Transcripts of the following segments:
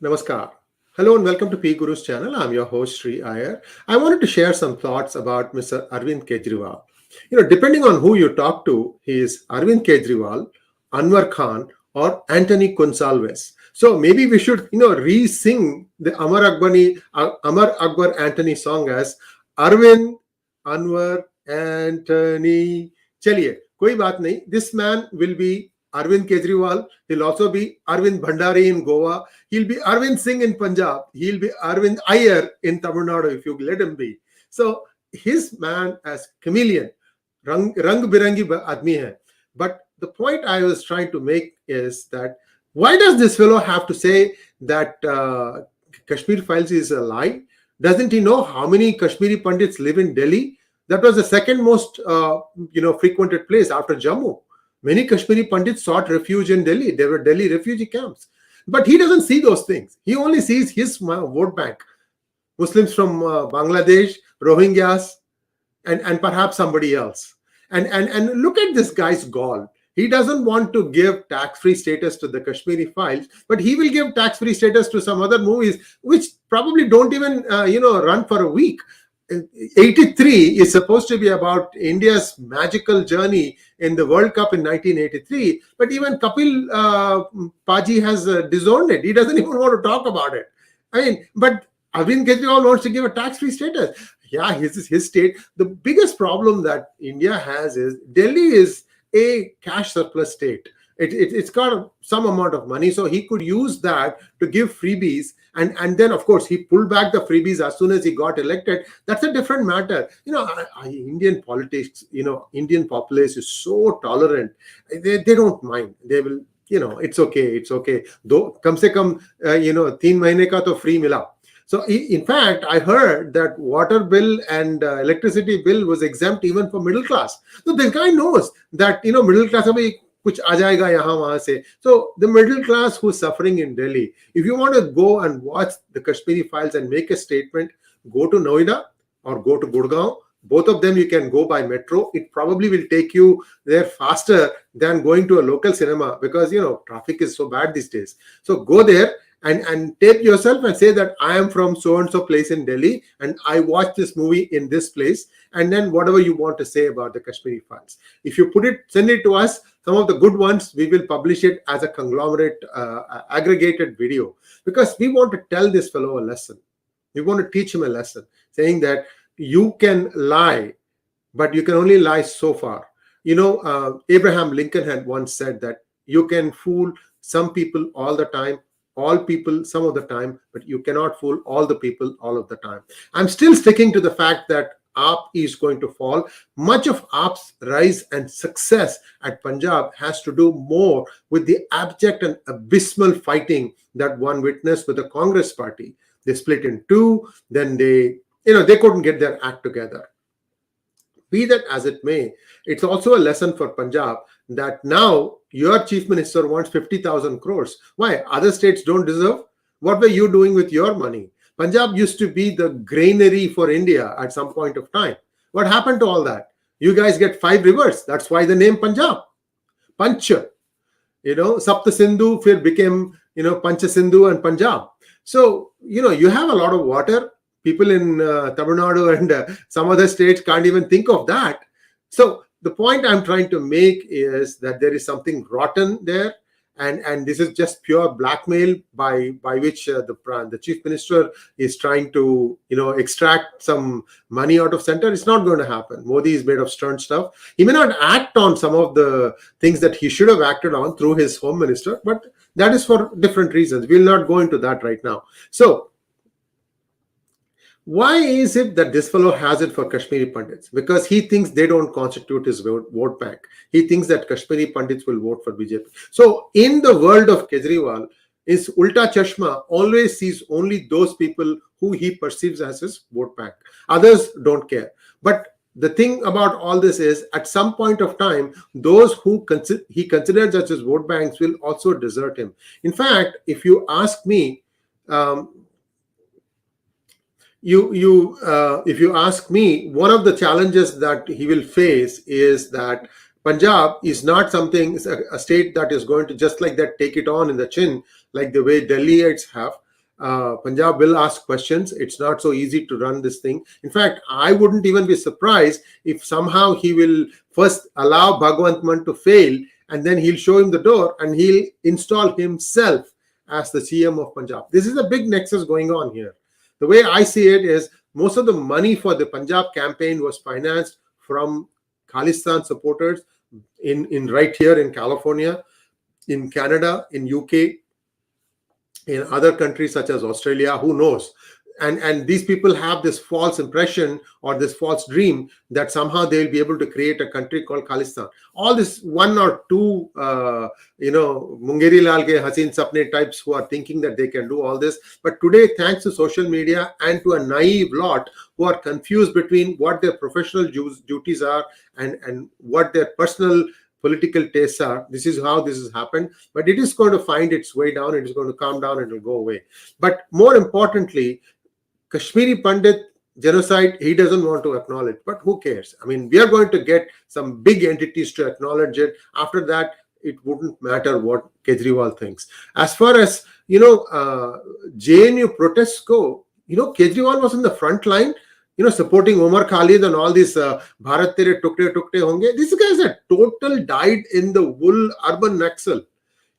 Namaskar. Hello and welcome to PGurus channel. I'm your host Sri Iyer. I wanted to share some thoughts about Mr. Arvind Kejriwal. Depending on who you talk to, he is Arvind Kejriwal, Anwar Khan, or Anthony Gonsalves. So maybe we should, re-sing the Amar Akbar Anthony song as Arvind, Anwar, Anthony. Chaliye, koi baat nahi. This man will be Arvind Kejriwal. He'll also be Arvind Bhandari in Goa. He'll be Arvind Singh in Punjab. He'll be Arvind Iyer in Tamil Nadu if you let him be. So his man as chameleon, rang birangi admi hai. But the point I was trying to make is that why does this fellow have to say that Kashmir Files is a lie? Doesn't he know how many Kashmiri Pandits live in Delhi? That was the second most frequented place after Jammu. Many Kashmiri Pandits sought refuge in Delhi. There were Delhi refugee camps. But he doesn't see those things. He only sees his vote bank. Muslims from Bangladesh, Rohingyas, and perhaps somebody else. And look at this guy's gall. He doesn't want to give tax-free status to the Kashmiri Files, but he will give tax-free status to some other movies which probably don't even run for a week. 83 is supposed to be about India's magical journey in the World Cup in 1983, but even Kapil Paji has disowned it. He doesn't even want to talk about it. But Arvind Kejriwal wants to give a tax-free status. Yeah, his state. The biggest problem that India has is Delhi is a cash surplus state. It's got some amount of money, so he could use that to give freebies. And then, of course, he pulled back the freebies as soon as he got elected. That's a different matter. Indian politics, Indian populace is so tolerant. They don't mind. They will, it's okay. Though, kam se kam, 3 mahine ka to free mila. So, in fact, I heard that water bill and electricity bill was exempt even for middle class. So, this guy knows that, middle class abhi kuch aa jayega yahan wahan se. So, the middle class who's suffering in Delhi, if you want to go and watch the Kashmiri Files and make a statement, go to Noida or go to Gurgaon. Both of them you can go by metro. It probably will take you there faster than going to a local cinema because, traffic is so bad these days. So, go there. And tape yourself and say that I am from so-and-so place in Delhi and I watched this movie in this place, and then whatever you want to say about the Kashmiri Files. If you send it to us, some of the good ones, we will publish it as a conglomerate, aggregated video, because we want to tell this fellow a lesson. We want to teach him a lesson, saying that you can lie, but you can only lie so far. Abraham Lincoln had once said that you can fool some people all the time, all people some of the time, but you cannot fool all the people all of the time. I'm still sticking to the fact that AAP is going to fall. Much of AAP's rise and success at Punjab has to do more with the abject and abysmal fighting that one witnessed with the Congress party. They split in two, then they couldn't get their act together. Be that as it may, it's also a lesson for Punjab that now your chief minister wants 50,000 crores. Why? Other states don't deserve? What were you doing with your money? Punjab used to be the granary for India at some point of time. What happened to all that? You guys get 5 rivers. That's why the name Punjab. Pancha. Sapta Sindhu fir became, Pancha Sindhu and Punjab. So, you have a lot of water. People in Tamil Nadu and some other states can't even think of that. So the point I'm trying to make is that there is something rotten there, and this is just pure blackmail by which the chief minister is trying to extract some money out of center. It's not going to happen. Modi is made of stern stuff. He may not act on some of the things that he should have acted on through his home minister, but that is for different reasons. We'll not go into that right now. So why is it that this fellow has it for Kashmiri Pandits? Because he thinks they don't constitute his vote bank. He thinks that Kashmiri Pandits will vote for BJP. So in the world of Kejriwal, his ulta chashma always sees only those people who he perceives as his vote bank. Others don't care. But the thing about all this is, at some point of time, those who he considers as his vote banks will also desert him. In fact, if you ask me, if you ask me, one of the challenges that he will face is that Punjab is not a state that is going to just like that take it on in the chin like the way Delhiites have. Punjab will ask questions. It's not so easy to run this thing. In fact, I wouldn't even be surprised if somehow he will first allow Bhagwant Mann to fail, and then he'll show him the door and he'll install himself as the CM of Punjab. This is a big nexus going on here. The way I see it is, most of the money for the Punjab campaign was financed from Khalistan supporters in right here in California, in Canada, in UK, in other countries such as Australia, who knows? And these people have this false impression or this false dream that somehow they'll be able to create a country called Khalistan. All this one or two, Mungeri Lal ke Haseen Sapne types who are thinking that they can do all this. But today, thanks to social media and to a naive lot who are confused between what their professional duties are and what their personal political tastes are, this is how this has happened. But it is going to find its way down. It is going to calm down and it will go away. But more importantly, Kashmiri Pandit genocide, he doesn't want to acknowledge, but who cares? I mean, we are going to get some big entities to acknowledge it. After that, it wouldn't matter what Kejriwal thinks. As far as, JNU protests go, Kejriwal was in the front line, supporting Omar Khalid and all these Bharat Tere Tukde Tukde Honge. These guys are total dyed in the wool urban Naxal.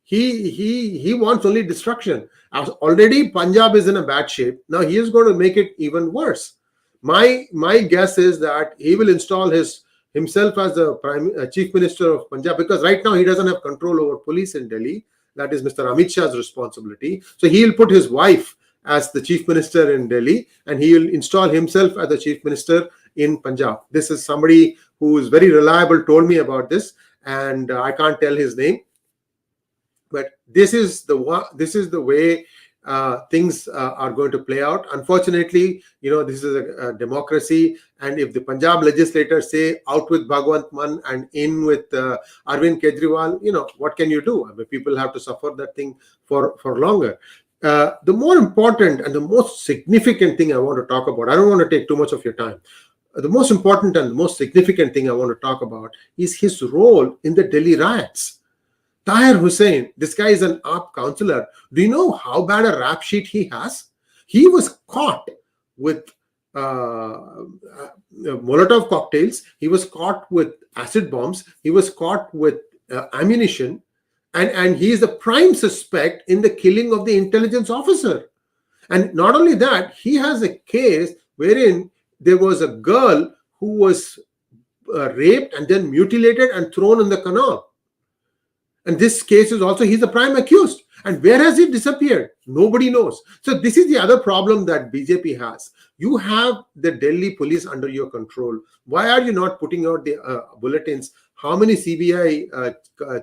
He wants only destruction. As already Punjab is in a bad shape. Now he is going to make it even worse. My guess is that he will install himself as the chief minister of Punjab, because right now he doesn't have control over police in Delhi. That is Mr. Amit Shah's responsibility. So he will put his wife as the chief minister in Delhi, and he will install himself as the chief minister in Punjab. This is somebody who is very reliable, told me about this, and I can't tell his name. But this is the way things are going to play out. Unfortunately, this is a democracy, and if the Punjab legislators say out with Bhagwant Mann and in with Arvind Kejriwal, what can you do? I mean, people have to suffer that thing for longer. The more important and the most significant thing I want to talk about, I don't want to take too much of your time. The most important and the most significant thing I want to talk about is his role in the Delhi riots. 𝙒𝙧 Hussain, this guy is an AAP councillor. Do you know how bad a rap sheet he has? He was caught with Molotov cocktails. He was caught with acid bombs. He was caught with ammunition. And he is the prime suspect in the killing of the intelligence officer. And not only that, he has a case wherein there was a girl who was raped and then mutilated and thrown in the canal. And this case is also, he's the prime accused. And where has he disappeared? Nobody knows. So this is the other problem that BJP has. You have the Delhi police under your control. Why are you not putting out the bulletins? How many CBI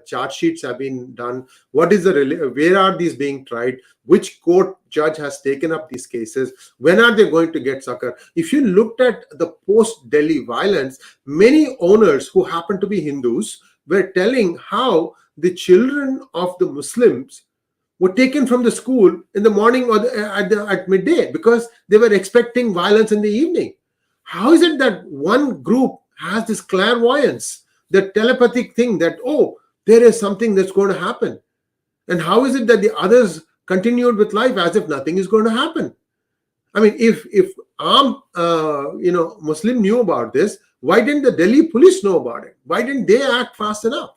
charge sheets have been done? What is where are these being tried? Which court judge has taken up these cases? When are they going to get succor? If you looked at the post-Delhi violence, many owners who happen to be Hindus were telling how the children of the Muslims were taken from the school in the morning or at midday because they were expecting violence in the evening. How is it that one group has this clairvoyance, the telepathic thing that, oh, there is something that's going to happen? And how is it that the others continued with life as if nothing is going to happen? I mean, if Muslim knew about this, why didn't the Delhi police know about it? Why didn't they act fast enough?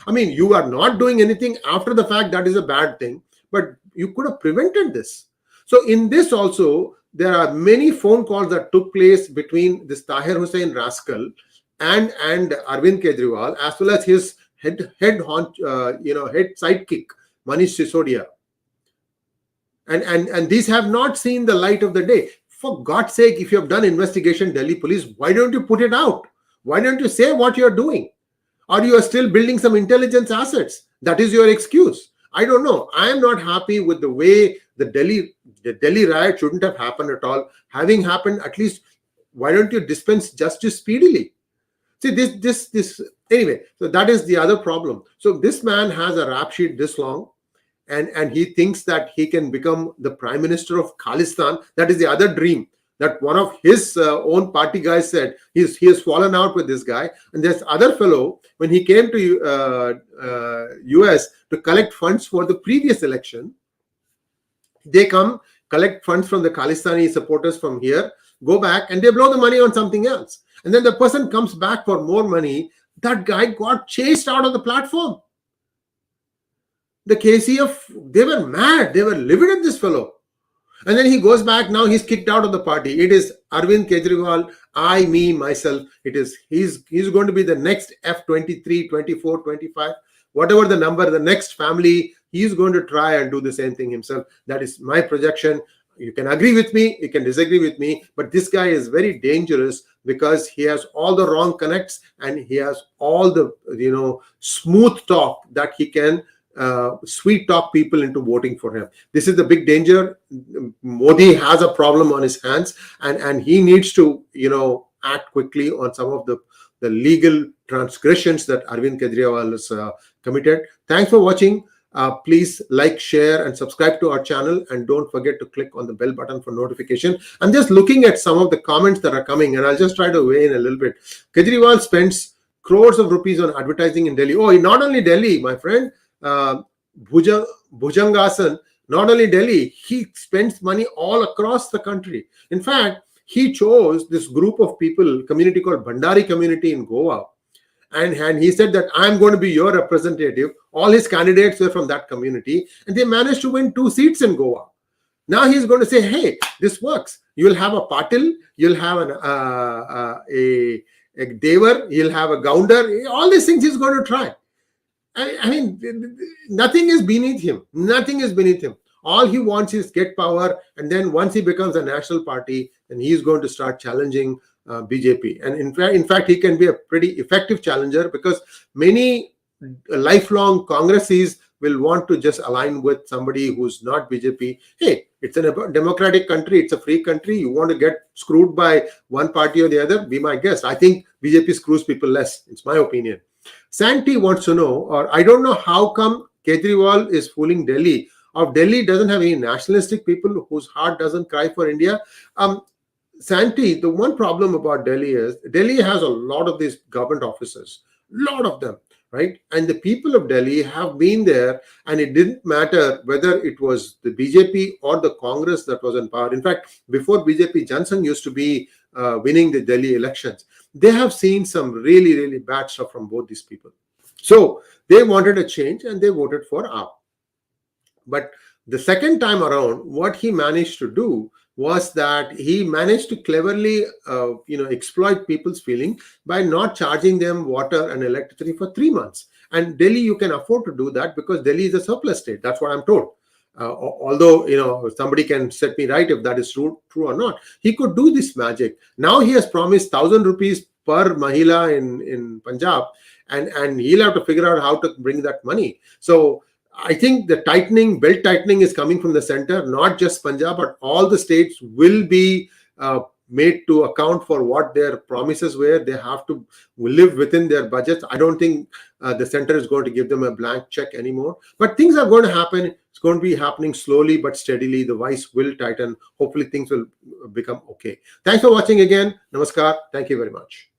I mean, you are not doing anything after the fact. That is a bad thing, but you could have prevented this. So in this also, there are many phone calls that took place between this 𝙒𝙧 Hussain rascal and Arvind Kejriwal, as well as his head sidekick, Manish Sisodia. And these have not seen the light of the day. For God's sake, if you have done investigation, Delhi police, why don't you put it out? Why don't you say what you're doing? Or you are still building some intelligence assets? That is your excuse. I don't know. I am not happy with the way the Delhi riot shouldn't have happened at all. Having happened, at least, why don't you dispense justice speedily? See, this anyway, so that is the other problem. So this man has a rap sheet this long, and he thinks that he can become the prime minister of Khalistan. That is the other dream that one of his own party guys said. He has fallen out with this guy. And this other fellow, when he came to US to collect funds for the previous election, they come collect funds from the Khalistani supporters from here, go back, and they blow the money on something else. And then the person comes back for more money. That guy got chased out of the platform. The KCF, they were mad. They were livid at this fellow. And then he goes back. Now he's kicked out of the party. It is Arvind Kejriwal, I, me, myself. It is he's going to be the next F23, 24, 25, whatever the number, the next family. He's going to try and do the same thing himself. That is my projection. You can agree with me, you can disagree with me, but this guy is very dangerous because he has all the wrong connects and he has all the smooth talk that he can sweet talk people into voting for him. This is the big danger. Modi has a problem on his hands, and he needs to act quickly on some of the legal transgressions that Arvind Kejriwal has committed. Thanks for watching. Please like, share, and subscribe to our channel, and don't forget to click on the bell button for notification. I'm just looking at some of the comments that are coming, and I'll just try to weigh in a little bit. Kejriwal spends crores of rupees on advertising in Delhi. Oh, not only Delhi, my friend. Bhujangaasan, not only Delhi, he spends money all across the country. In fact, he chose this group of people, community called Bhandari community in Goa. And he said that I'm going to be your representative. All his candidates were from that community, and they managed to win 2 seats in Goa. Now he's going to say, hey, this works. You'll have a Patil, you'll have a Devar, you'll have a Gounder. All these things he's going to try. I mean, nothing is beneath him. Nothing is beneath him. All he wants is get power, and then once he becomes a national party, then he's going to start challenging BJP. And in fact, he can be a pretty effective challenger because many lifelong Congresses will want to just align with somebody who's not BJP. Hey, it's a democratic country. It's a free country. You want to get screwed by one party or the other? Be my guest. I think BJP screws people less. It's my opinion. Santi wants to know, or I don't know how come Kejriwal is fooling Delhi, or Delhi doesn't have any nationalistic people whose heart doesn't cry for India. Santi, the one problem about Delhi is Delhi has a lot of these government offices, lot of them, right? And the people of Delhi have been there, and it didn't matter whether it was the BJP or the Congress that was in power. In fact, before BJP, Johnson used to be winning the Delhi elections. They have seen some really, really bad stuff from both these people. So they wanted a change, and they voted for AAP. But the second time around, what he managed to do was that he managed to cleverly exploit people's feeling by not charging them water and electricity for 3 months. And Delhi, you can afford to do that because Delhi is a surplus state. That's what I'm told. Although somebody can set me right if that is true or not. He could do this magic. Now he has promised 1,000 rupees per mahila in Punjab, and he'll have to figure out how to bring that money. So I think the belt tightening is coming from the center, not just Punjab, but all the states will be made to account for what their promises were. They have to live within their budgets. I don't think the center is going to give them a blank check anymore. But things are going to happen. It's going to be happening slowly but steadily. The vice will tighten. Hopefully things will become okay. Thanks for watching again. Namaskar. Thank you very much.